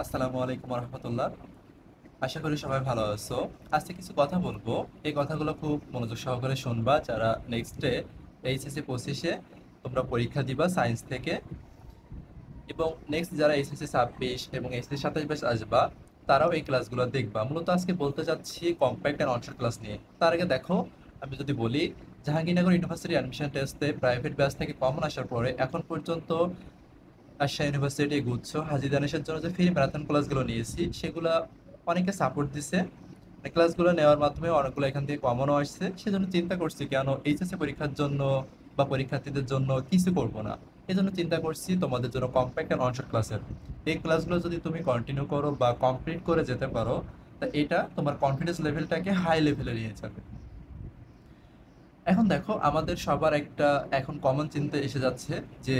আসসালামু আলাইকুম রহমতুল্লাহ। আশা করি সবাই ভালো আছো। আজকে কিছু কথা বলবো। এই কথাগুলো খুব মনোযোগ সহকারে শুনবা, যারা নেক্সটে এইচএসসি 25-এ তোমরা পরীক্ষা দিবা সায়েন্স থেকে, এবং নেক্সট যারা এইচএসসি 26 এবং এইচএসসি 27 আসবা, তারাও এই ক্লাসগুলো দেখবা। মূলত আজকে বলতে যাচ্ছি কম্প্যাক্ট অ্যান্ড অনশট ক্লাস নিয়ে। তার আগে দেখো, আমি যদি বলি, জাহাঙ্গীরনগর ইউনিভার্সিটি অ্যাডমিশন টেস্টে প্রাইভেট ব্যাচ থেকে কমন আসার পরে এখন পর্যন্ত রাজশাহী ইউনিভার্সিটি গুচ্ছ হাজী দানেশের জন্য যে ফ্রি ম্যারাথন ক্লাসগুলো নিয়েছি, সেগুলো অনেকে সাপোর্ট দিছে। ক্লাসগুলো নেওয়ার মাধ্যমে অনেকগুলো এখান থেকে কমনও আসছে। সেজন্য চিন্তা করছি কেন এইচএসসি পরীক্ষার জন্য বা পরীক্ষার্থীদের জন্য কিছু করব না। এই জন্য চিন্তা করছি তোমাদের জন্য কম্প্যাক্ট অ্যান্ড অনশট ক্লাসের এই ক্লাসগুলো যদি তুমি কন্টিনিউ করো বা কমপ্লিট করে যেতে পারো, তা এটা তোমার কনফিডেন্স লেভেলটাকে হাই লেভেলে নিয়ে যাবে। এখন দেখো, আমাদের সবার একটা এখন কমন চিন্তা এসে যাচ্ছে যে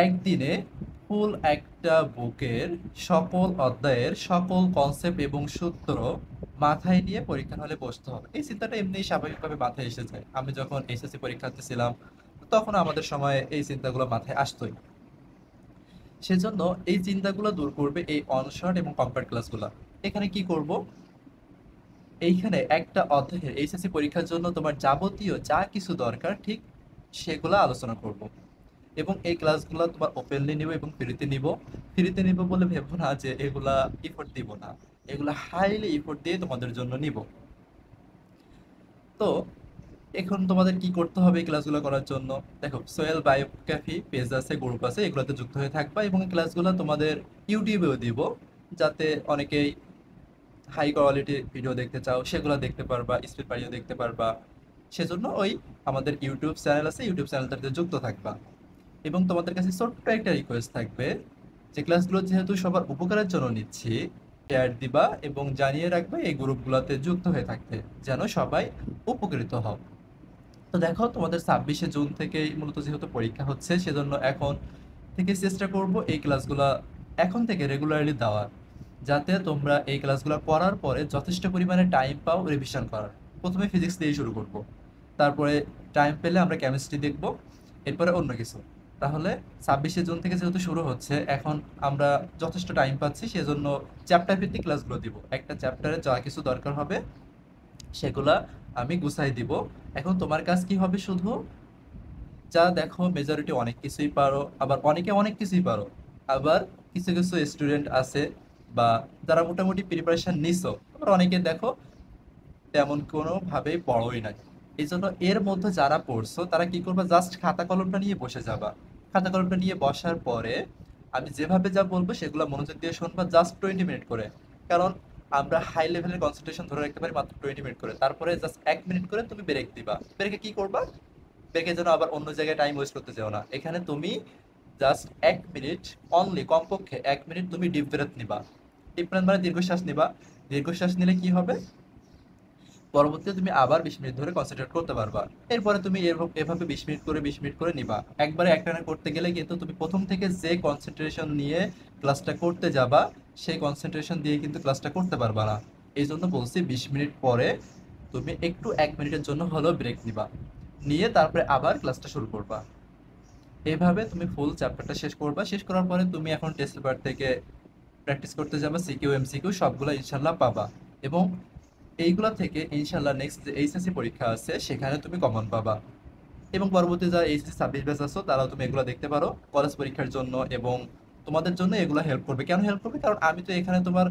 একদিনে ফুল একটা বুকের সকল অধ্যায়ের সকল কনসেপ্ট এবং সূত্র মাথায় নিয়ে পরীক্ষার হলে বসতে হবে। এই চিন্তাটা এমনি স্বাভাবিকভাবে মাথায় এসে যায়। আমি যখন এসএসসি পরীক্ষার্থী ছিলাম, তখন আমাদের সময় এই চিন্তাগুলো মাথায় আসতোই। সেজন্য এই চিন্তাগুলো দূর করবে এই অনশর্ট এবং কম্পার্ট ক্লাসগুলো। এখানে কি করব? এইখানে একটা অধ্যায়ের এইচএসসি পরীক্ষার জন্য তোমার যাবতীয় যা কিছু দরকার ঠিক সেগুলো আলোচনা করব। এবং এই ক্লাসগুলো তোমার ওপেনলি নিব এবং ফ্রিতে নিব। ফ্রিতে নিব বলে ভেবো না যে এগুলা ইফোর্ট দিব না, এগুলা হাইলি ইফোর্ট দিয়ে তোমাদের জন্য নিব। তো এখন তোমাদের কি করতে হবে এই ক্লাসগুলো করার জন্য? দেখো, সোহেল বায়োগ্রাফি পেজ আছে, গ্রুপ আছে, এগুলোতে যুক্ত হয়ে থাকবা। এবং এই ক্লাসগুলো তোমাদের ইউটিউবেও দিব, যাতে অনেকেই হাই কোয়ালিটির ভিডিও দেখতে চাও সেগুলো দেখতে পারবা, স্পিড বাড়িয়ে দেখতে পারবা। সেজন্য ওই আমাদের ইউটিউব চ্যানেল আছে, ইউটিউব চ্যানেলটাতে যুক্ত থাকবা। এবং তোমাদের কাছে ছোট্ট একটা রিকোয়েস্ট থাকবে, যে ক্লাসগুলো যেহেতু সবার উপকারের জন্য নিচ্ছি, শেয়ার দিবা এবং জানিয়ে রাখবে এই গ্রুপগুলোতে যুক্ত হয়ে থাকতে, যেন সবাই উপকৃত হও। তো দেখো, তোমাদের 26শে জুন থেকে মূলত যেহেতু পরীক্ষা হচ্ছে, সেজন্য এখন থেকে চেষ্টা করব এই ক্লাসগুলা এখন থেকে রেগুলারলি দেওয়ার, যাতে তোমরা এই ক্লাসগুলো করার পরে যথেষ্ট পরিমাণে টাইম পাও রিভিশন করার। প্রথমে ফিজিক্স দিয়ে শুরু করব, তারপরে টাইম পেলে আমরা কেমিস্ট্রি দেখব, এরপরে অন্য কিছু। তাহলে 26শে জুন থেকে যেহেতু শুরু হচ্ছে, এখন আমরা যথেষ্ট টাইম পাচ্ছি, সেজন্য চ্যাপ্টার ভিত্তিক ক্লাসগুলো দিব। একটা চ্যাপ্টারে যা কিছু দরকার হবে সেগুলা আমি গুছাই দিব। এখন তোমার কাজ কি হবে? শুধু যা দেখো, মেজরিটি অনেক কিছুই পারো, আবার অনেকে অনেক কিছুই পারো, আবার কিছু কিছু স্টুডেন্ট আছে বা যারা মোটামুটি প্রিপারেশন নিছো, আবার অনেকে দেখো তেমন কোনো ভাবেই পড়োই নাই। এই জন্য এর মধ্যে যারা পড়ছো তারা কি করবা, জাস্ট খাতা কলমটা নিয়ে বসে যাবা। খাতা কলমটা নিয়ে বসার পরে আমি যেভাবে যা বলবো সেগুলো মনোযোগ দিয়ে শুনবা, জাস্ট 20 মিনিট করে। কারণ আমরা হাই লেভেলের কনসেন্ট্রেশন ধরে রাখতে পারি মাত্র 20 মিনিট করে। তারপরে জাস্ট 1 মিনিট করে তুমি ব্রেক দিবা। ব্রেকে কি করবা? ব্রেকে যেন আবার অন্য জায়গায় টাইম ওয়েস্ট করতে যাও না। এখানে তুমি জাস্ট 1 মিনিট, অনলি কমপক্ষে 1 মিনিট তুমি ডিপ ব্রেথ নিবা। ডিপ ব্রেথ মানে দীর্ঘশ্বাস নিবা। দীর্ঘশ্বাস নিলে কি হবে? পরবর্তীতে তুমি আবার 20 মিনিট ধরে কনসেন্ট্রেট করতে পারবা। এরপরে তুমি এভাবে 20 মিনিট করে নিবা। একবারে একটানা করতে গেলে কিন্তু তুমি প্রথম থেকে যে কনসেন্ট্রেশন নিয়ে ক্লাসটা করতে যাবা, সেই কনসেন্ট্রেশন দিয়ে কিন্তু ক্লাসটা করতে পারবা না। এই জন্য বলছি 20 মিনিট পরে তুমি একটু 1 মিনিটের জন্য হলেও ব্রেক নিবা, নিয়ে তারপরে আবার ক্লাসটা শুরু করবা। এইভাবে তুমি ফুল চ্যাপ্টারটা শেষ করবা। শেষ করার পরে তুমি এখন টেস্ট পেপার থেকে প্র্যাকটিস করতে যাবা, সিকিউ এমসিকিউ সবগুলো ইনশাল্লাহ পাবা। এবং এইগুলা থেকে ইনশাল্লাহ নেক্সট যে এইচএসসি পরীক্ষা আছে সেখানে তুমি কমন পাবা। এবং পরবর্তী যারা এইচএসসি 26 আছো, তারাও তুমি এগুলো দেখতে পারো কলেজ পরীক্ষার জন্য। এবং তোমাদের জন্য এগুলো হেল্প করবে। কেন হেল্প করবে? কারণ আমি তো এখানে তোমার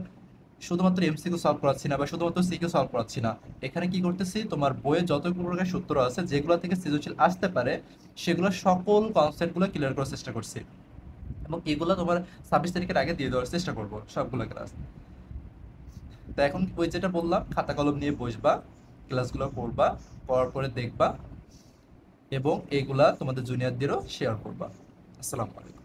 শুধুমাত্র এমসিকিউ সলভ করাচ্ছি না বা শুধুমাত্র সিকিউ সলভ করাচ্ছি না। এখানে কি করতেছি, তোমার বইয়ে যত প্রকার সূত্র আছে যেগুলো থেকে সৃজনশীল আসতে পারে, সেগুলো সকল কনসেপ্টগুলো ক্লিয়ার করার চেষ্টা করছি। এবং এগুলো তোমার 26 তারিখের আগে দিয়ে দেওয়ার চেষ্টা করবো সবগুলো ক্লাস। তো এখন ওই যেটা বললাম, খাতা কলম নিয়ে বসবা, ক্লাসগুলো করবা, করার পরে দেখবা এবং এইগুলা তোমাদের জুনিয়রদেরও শেয়ার করবা। আসসালামু আলাইকুম।